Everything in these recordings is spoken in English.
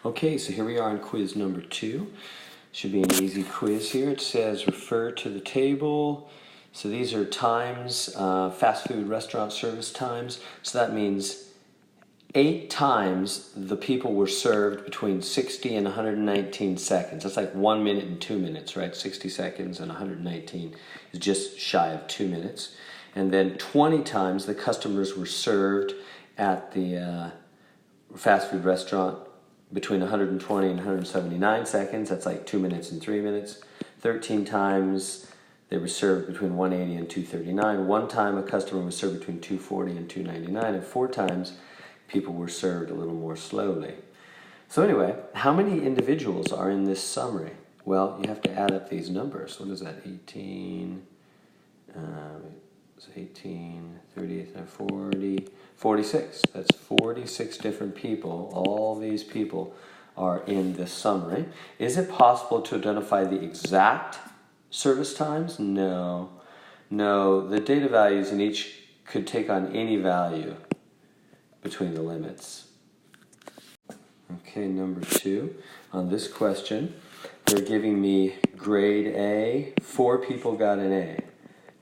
Okay, so here we are on quiz number 2. Should be an easy quiz here. It says refer to the table. So these are times, fast food restaurant service times. So that means 8 times the people were served between 60 and 119 seconds. That's like 1 minute and 2 minutes, right? 60 seconds and 119 is just shy of 2 minutes. And then 20 times the customers were served at the fast food restaurant between 120 and 179 seconds. That's like 2 minutes and 3 minutes. 13 times they were served between 180 and 239. 1 time a customer was served between 240 and 299. And 4 times people were served a little more slowly. So anyway, how many individuals are in this summary? Well, you have to add up these numbers. What is that? 18, 38, 40, 46. That's 46 different people. All these people are in this summary. Is it possible to identify the exact service times? No. No, the data values in each could take on any value between the limits. Okay, number 2. On this question, they're giving me grade A. 4 people got an A.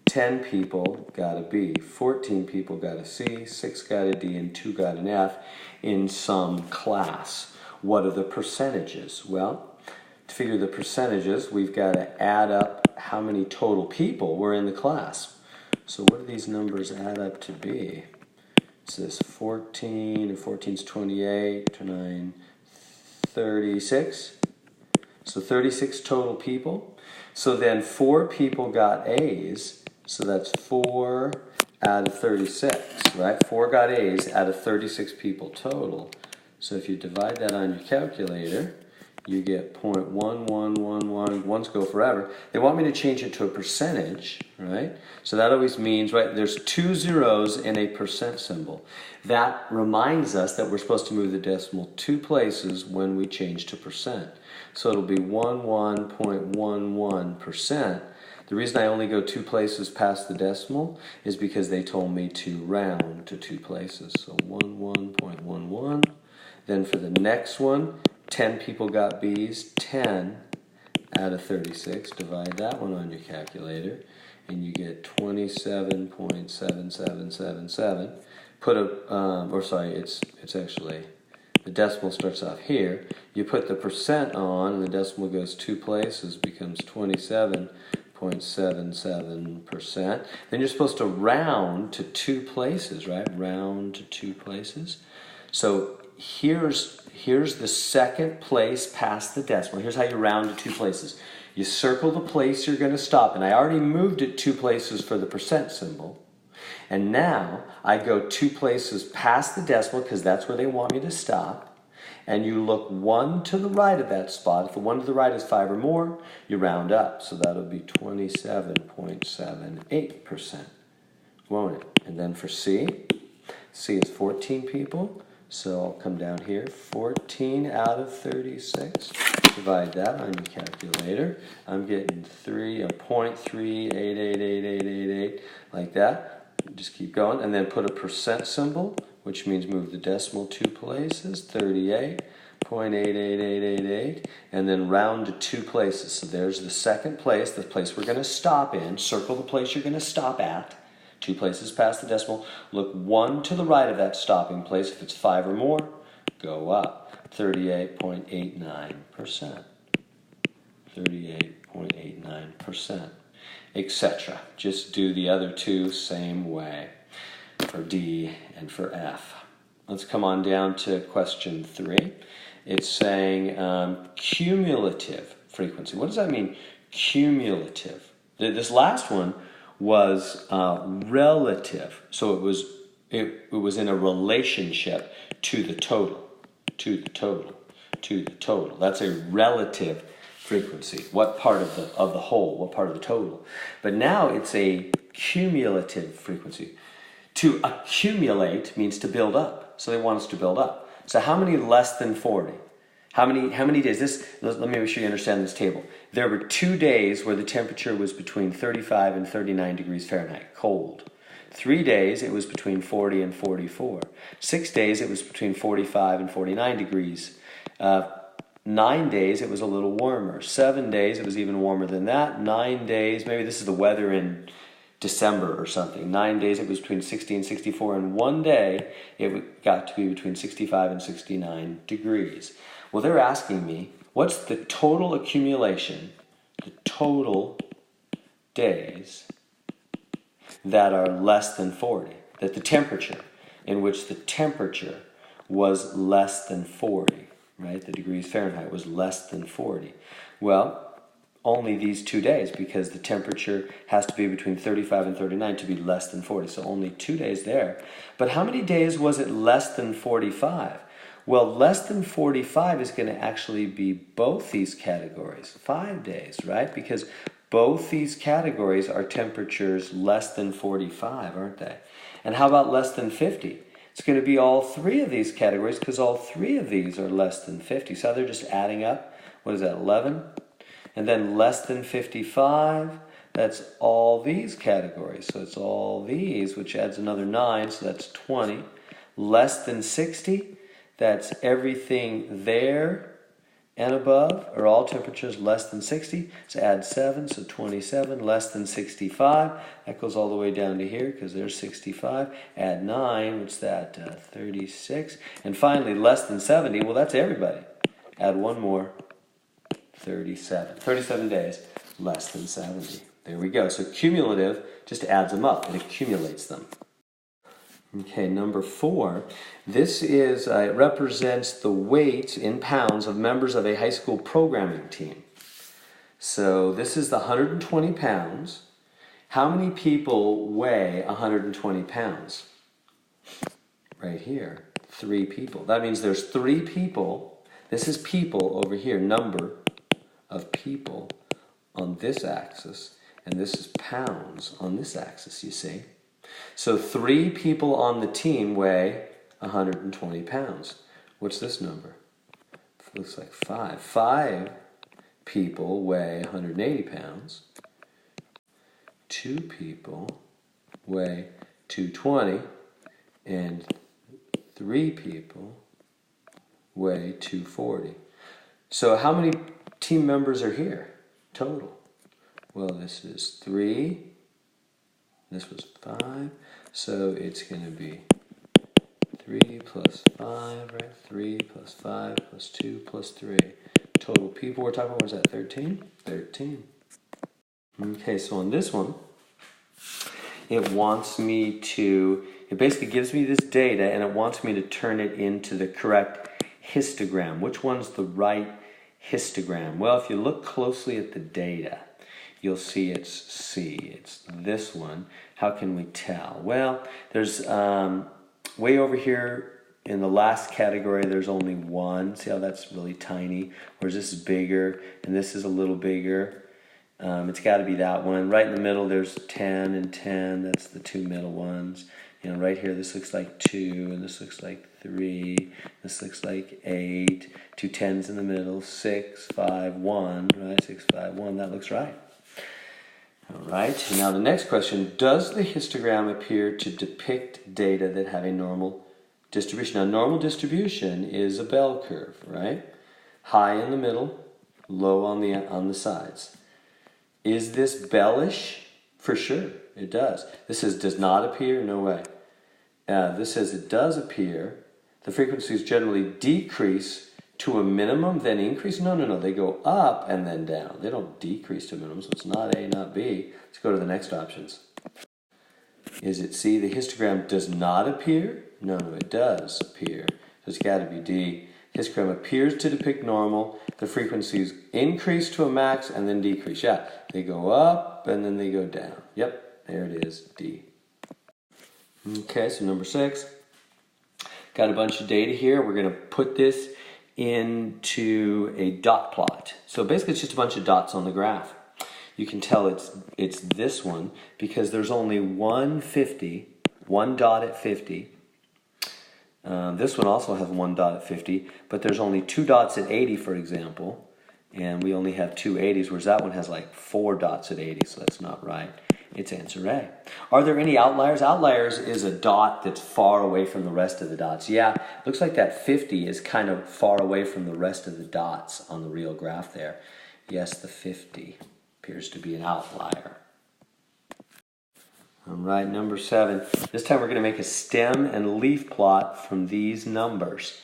10 people got a B, 14 people got a C, 6 got a D, and 2 got an F in some class. What are the percentages? Well, to figure the percentages, we've got to add up how many total people were in the class. So what do these numbers add up to be? So this 14, and 14 is 28, 29, 36. So 36 total people. So then 4 people got A's. So that's 4 out of 36, right? 4 got A's out of 36 people total. So if you divide that on your calculator, you get 0.1111. Ones go forever. They want me to change it to a percentage, right? So that always means, right, there's 2 zeros in a percent symbol. That reminds us that we're supposed to move the decimal 2 places when we change to percent. So it'll be 11.11%. The reason I only go 2 places past the decimal is because they told me to round to 2 places. So 11.11. Then for the next one, 10 people got B's. 10 out of 36. Divide that one on your calculator, and you get 27.7777. Put a, it's actually, the decimal starts off here. You put the percent on, and the decimal goes 2 places, becomes 27.77%. Then you're supposed to round to 2 places, right? Round to 2 places. So here's the second place past the decimal. Here's how you round to 2 places. You circle the place you're going to stop, and I already moved it 2 places for the percent symbol. And now I go 2 places past the decimal because that's where they want me to stop. And you look 1 to the right of that spot. If the 1 to the right is 5 or more, you round up. So that'll be 27.78%, won't it? And then for C, C is 14 people. So I'll come down here, 14 out of 36. Divide that on your calculator. I'm getting 0.3888888, like that. Just keep going, and then put a percent symbol, which means move the decimal 2 places, 38.88888, and then round to 2 places. So there's the second place, the place we're going to stop in. Circle the place you're going to stop at, 2 places past the decimal. Look 1 to the right of that stopping place. If it's 5 or more, go up. 38.89%. 38.89%. Etc. Just do the other 2 same way for D and for F. Let's come on down to question 3. It's saying cumulative frequency. What does that mean, cumulative? This last one was relative, so it was in a relationship to the total, to the total, to the total. That's a relative frequency. What part of the whole? What part of the total? But now it's a cumulative frequency. To accumulate means to build up. So they want us to build up. So how many less than 40? How many days? Let me make sure you understand this table. There were 2 days where the temperature was between 35 and 39 degrees Fahrenheit, cold. 3 days it was between 40 and 44. 6 days it was between 45 and 49 degrees 9 days, it was a little warmer. 7 days, it was even warmer than that. 9 days, maybe this is the weather in December or something. 9 days, it was between 60 and 64. And 1 day, it got to be between 65 and 69 degrees. Well, they're asking me, what's the total accumulation, the total days that are less than 40? That the temperature, in which the temperature was less than 40, right? The degrees Fahrenheit was less than 40. Well, only these 2 days, because the temperature has to be between 35 and 39 to be less than 40. So only 2 days there. But how many days was it less than 45? Well, less than 45 is going to actually be both these categories. 5 days, right? Because both these categories are temperatures less than 45, aren't they? And how about less than 50? It's going to be all 3 of these categories, because all 3 of these are less than 50. So they're just adding up. What is that, 11? And then less than 55, that's all these categories. So it's all these, which adds another 9, so that's 20. Less than 60, that's everything there and above, are all temperatures less than 60. So add 7, so 27. Less than 65, that goes all the way down to here, because there's 65. Add 9, what's that, 36. And finally, less than 70, well, that's everybody. Add 1 more. 37. 37 days, less than 70. There we go. So cumulative just adds them up. It accumulates them. Okay, number 4. This is it represents the weight in pounds of members of a high school programming team. So this is the 120 pounds. How many people weigh 120 pounds? Right here, 3 people. That means there's 3 people. This is people over here, number of people on this axis, and this is pounds on this axis, you see. So 3 people on the team weigh 120 pounds. What's this number? It looks like 5. 5 people weigh 180 pounds. 2 people weigh 220, and 3 people weigh 240. So how many team members are here total? Well, this is 3. This was 5. So it's going to be 3 plus 5, right? 3 plus 5 plus 2 plus 3. Total people we're talking about, what is that, 13? 13. Okay, so on this one, it basically gives me this data, and it wants me to turn it into the correct histogram. Which one's the right histogram? Well, if you look closely at the data, you'll see it's C. It's this one. How can we tell? Well, there's way over here in the last category, there's only 1. See how that's really tiny? Whereas this is bigger, and this is a little bigger. It's got to be that one. Right in the middle, there's 10 and 10. That's the 2 middle ones. You know, right here, this looks like 2, and this looks like 3. This looks like 8. 2 10s in the middle. 6, 5, 1. Right? 6, 5, 1. That looks right. All right. Now the next question: does the histogram appear to depict data that have a normal distribution? Now, normal distribution is a bell curve, right? High in the middle, low on the sides. Is this bellish? For sure, it does. This says does not appear. No way. This says it does appear. The frequencies generally decrease to a minimum, then increase. No. They go up and then down. They don't decrease to a minimum, so it's not A, not B. Let's go to the next options. Is it C? The histogram does not appear. No, it does appear. So it's got to be D. Histogram appears to depict normal. The frequencies increase to a max and then decrease. Yeah, they go up and then they go down. Yep, there it is, D. Okay, so number 6. Got a bunch of data here. We're going to put this into a dot plot. So basically it's just a bunch of dots on the graph. You can tell it's this one because there's only 1 dot at 50. This one also has 1 dot at 50, but there's only 2 dots at 80, for example, and we only have 2 80s, whereas that one has like 4 dots at 80, so that's not right. It's answer A. Are there any outliers? Outliers is a dot that's far away from the rest of the dots. Yeah, looks like that 50 is kind of far away from the rest of the dots on the real graph there. Yes, the 50 appears to be an outlier. All right, number 7. This time we're going to make a stem and leaf plot from these numbers.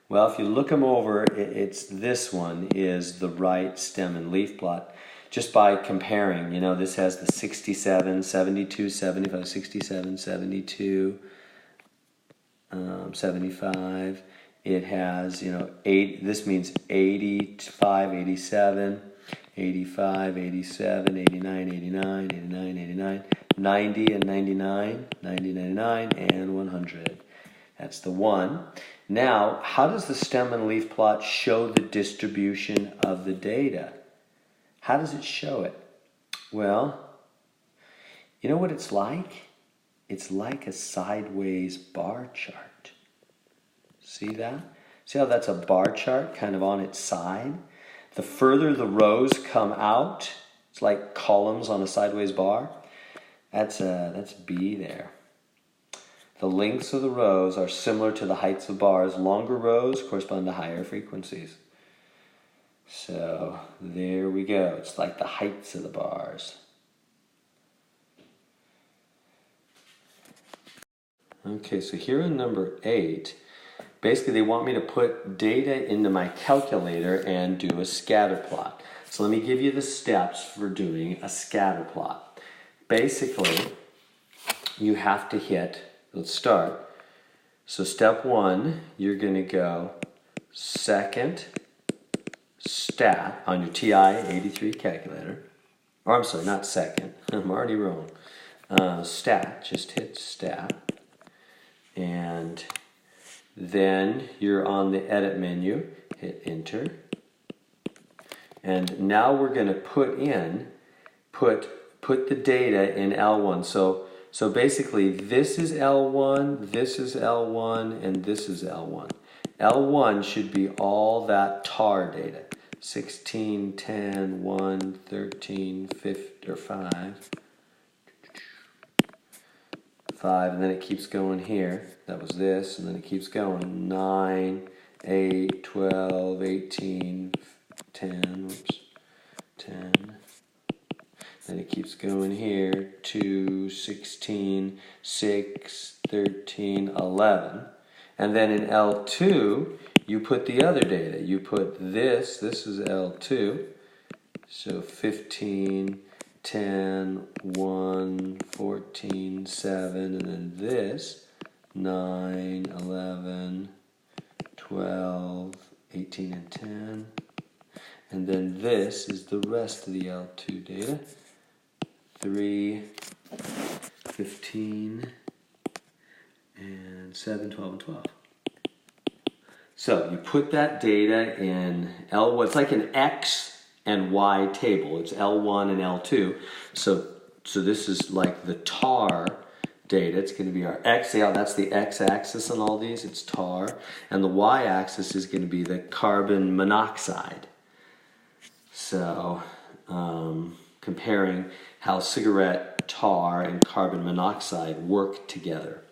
Well, if you look them over, it's this one is the right stem and leaf plot. Just by comparing, you know, this has the 67, 72, 75, 67, 72, 75. It has, you know, 8, this means 85, 87, 85, 87, 89, 89, 89, 89, 90 and 99, 90, 99, and 100. That's the 1. Now, how does the stem and leaf plot show the distribution of the data? How does it show it? Well, you know what it's like? It's like a sideways bar chart. See that? See how that's a bar chart kind of on its side? The further the rows come out, it's like columns on a sideways bar. That's B there. The lengths of the rows are similar to the heights of bars. Longer rows correspond to higher frequencies. So there we go. It's like the heights of the bars. Okay, so here in number 8, basically they want me to put data into my calculator and do a scatter plot. So let me give you the steps for doing a scatter plot. Basically, you have to hit, let's start. So step 1, you're going to go second stat on your TI-83 calculator. Or I'm sorry, not second. I'm already wrong. Stat, just hit stat. And then you're on the edit menu, hit enter. And now we're going to put the data in L1. So basically this is L1, this is L1, and this is L1. L1 should be all that tar data. 16, 10, 1, 13, 50, or 5. 5, and then it keeps going here. That was this, and then it keeps going. 9, 8, 12, 18, 10, whoops, 10. Then it keeps going here. 2, 16, 6, 13, 11. And then in L2, you put the other data. You put this is L2. So 15, 10, 1, 14, 7, and then this, 9, 11, 12, 18, and 10. And then this is the rest of the L2 data. 3, 15, and 7, 12, and 12. So you put that data in L1. It's like an X and Y table. It's L1 and L2. So this is like the tar data. It's going to be our X. See how that's the X-axis on all these? It's tar. And the Y-axis is going to be the carbon monoxide. So comparing how cigarette tar and carbon monoxide work together.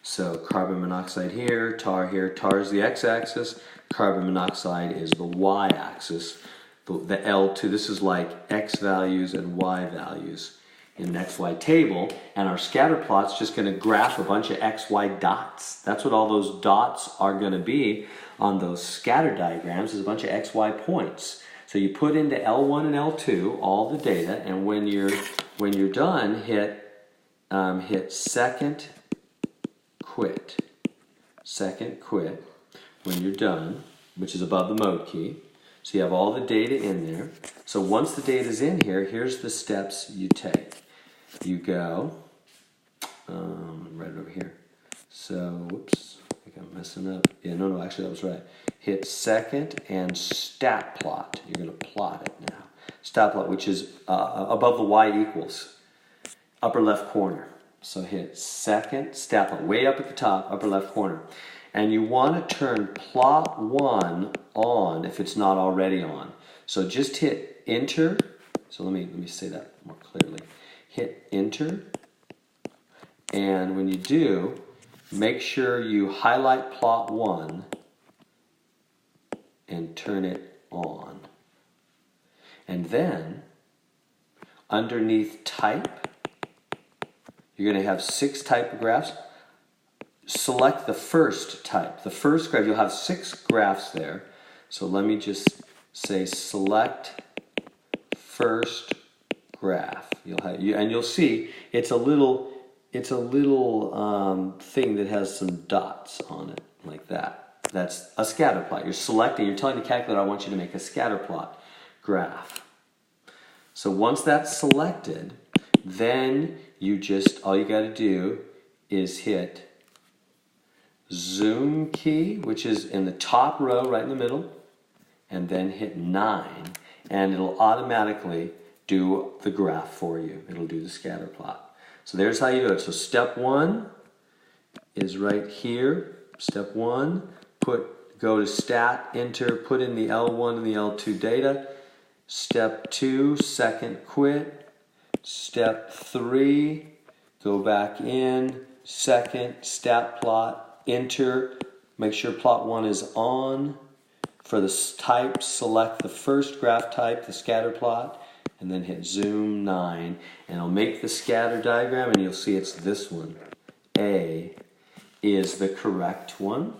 So carbon monoxide here. Tar is the x-axis. Carbon monoxide is the y-axis. The L2, this is like x values and y values in an XY table. And our scatter plot's just going to graph a bunch of XY dots. That's what all those dots are going to be on those scatter diagrams, is a bunch of XY points. So you put into L1 and L2 all the data, and when you're done, hit second quit. Second quit when you're done, which is above the mode key. So you have all the data in there. So once the data's in here, here's the steps you take. You go, right over here. So, whoops, I think I'm messing up. Yeah, no, actually that was right. Hit second and stat plot. You're going to plot it now. Stat plot, which is above the y equals, upper left corner. So hit second, stat plot, way up at the top, upper left corner. And you want to turn plot 1 on if it's not already on. So just hit enter. So let me say that more clearly. hit enter. And when you do, make sure you highlight plot 1 and turn it on. And then, underneath type, you're going to have 6 type of graphs. Select the first type. The first graph, you'll have 6 graphs there. So let me just say select first graph. You'll see it's a little thing that has some dots on it, like that. That's a scatter plot. You're selecting, you're telling the calculator, I want you to make a scatter plot graph. So once that's selected, then all you got to do is hit zoom key, which is in the top row right in the middle, and then hit 9, and it'll automatically do the graph for you. It'll do the scatter plot. So there's how you do it. So step 1 is right here. Step 1, go to stat, enter, put in the L1 and the L2 data. Step 2, second quit. Step 3, go back in, second, stat plot, enter, make sure plot 1 is on. For the type, select the first graph type, the scatter plot, and then hit zoom 9, and it'll make the scatter diagram, and you'll see it's this one. A is the correct one.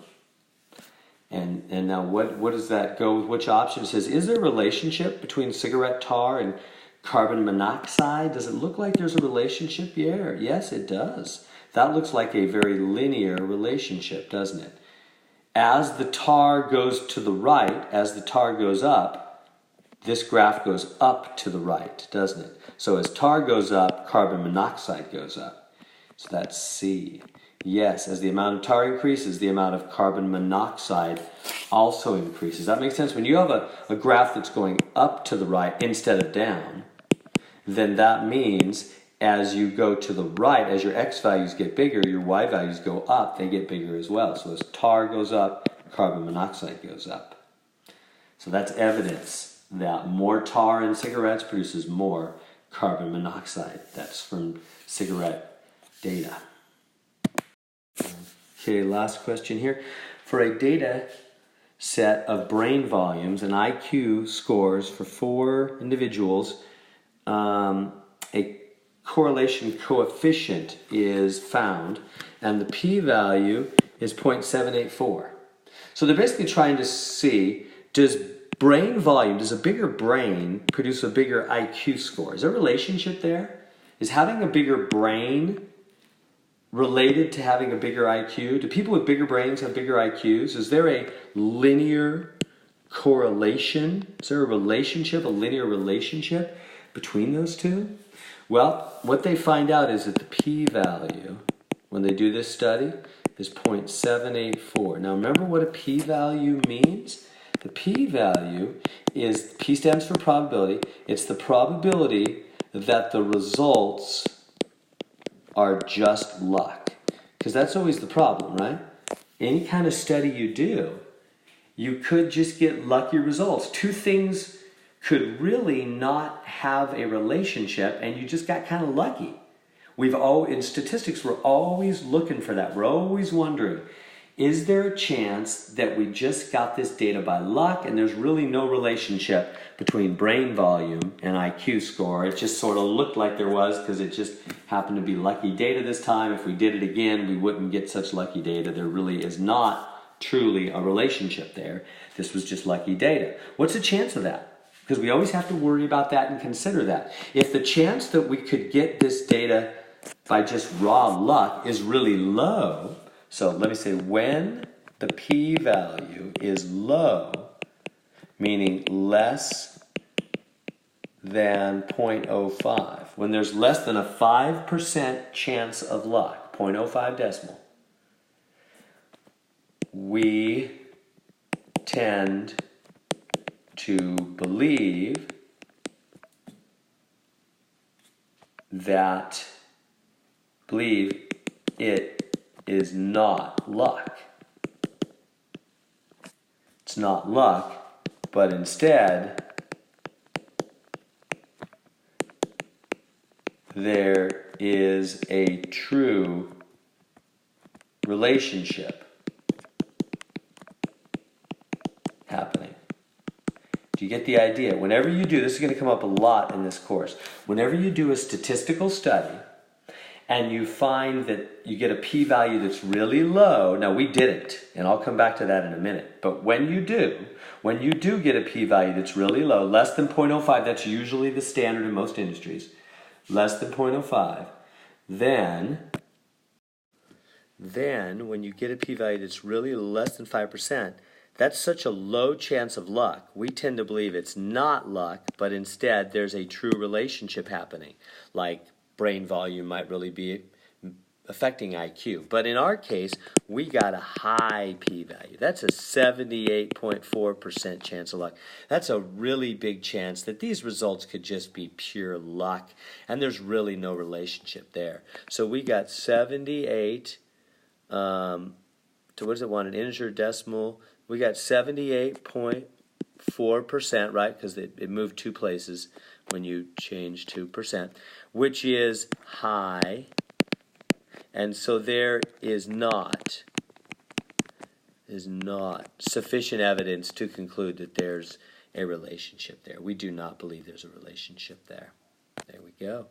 And now what does that go with? Which option? It says, is there a relationship between cigarette tar and carbon monoxide? Does it look like there's a relationship here? Yes, it does. That looks like a very linear relationship, doesn't it? As the tar goes to the right, as the tar goes up, this graph goes up to the right, doesn't it? So as tar goes up, carbon monoxide goes up. So that's C. Yes, as the amount of tar increases, the amount of carbon monoxide also increases. That makes sense. When you have a graph that's going up to the right instead of down, then that means as you go to the right, as your X values get bigger, your Y values go up, they get bigger as well. So as tar goes up, carbon monoxide goes up. So that's evidence that more tar in cigarettes produces more carbon monoxide. That's from cigarette data. Okay, last question here. For a data set of brain volumes and IQ scores for 4 individuals, a correlation coefficient is found, and the p-value is 0.784. So they're basically trying to see, does brain volume, does a bigger brain produce a bigger IQ score? Is there a relationship there? Is having a bigger brain related to having a bigger IQ? Do people with bigger brains have bigger IQs? Is there a linear correlation? Is there a relationship, a linear relationship between those two? Well, what they find out is that the p-value, when they do this study, is 0.784. Now remember what a p-value means? The p-value is, P stands for probability, it's the probability that the results are just luck. Because that's always the problem, right? Any kind of study you do, you could just get lucky results. Two things could really not have a relationship and you just got kind of lucky. In statistics, we're always looking for that. We're always wondering, is there a chance that we just got this data by luck and there's really no relationship between brain volume and IQ score? It just sort of looked like there was because it just happened to be lucky data this time. If we did it again, we wouldn't get such lucky data. There really is not truly a relationship there. This was just lucky data. What's the chance of that? Because we always have to worry about that and consider that. If the chance that we could get this data by just raw luck is really low, so let me say when the p-value is low, meaning less than 0.05, when there's less than a 5% chance of luck, 0.05 decimal, we tend to believe it is not luck. It's not luck, but instead there is a true relationship happening. Do you get the idea? Whenever you do, this is going to come up a lot in this course. Whenever you do a statistical study and you find that you get a p-value that's really low, now we didn't, and I'll come back to that in a minute, but when you do get a p-value that's really low, less than 0.05, that's usually the standard in most industries, less than 0.05, then when you get a p-value that's really less than 5%, that's such a low chance of luck. We tend to believe it's not luck, but instead there's a true relationship happening, like brain volume might really be affecting IQ. But in our case, we got a high p-value. That's a 78.4% chance of luck. That's a really big chance that these results could just be pure luck, and there's really no relationship there. So we got 78, what does it want, an integer decimal? We got 78.4%, right, because it moved 2 places when you change 2%, which is high. And so there is not sufficient evidence to conclude that there's a relationship there. We do not believe there's a relationship there. There we go.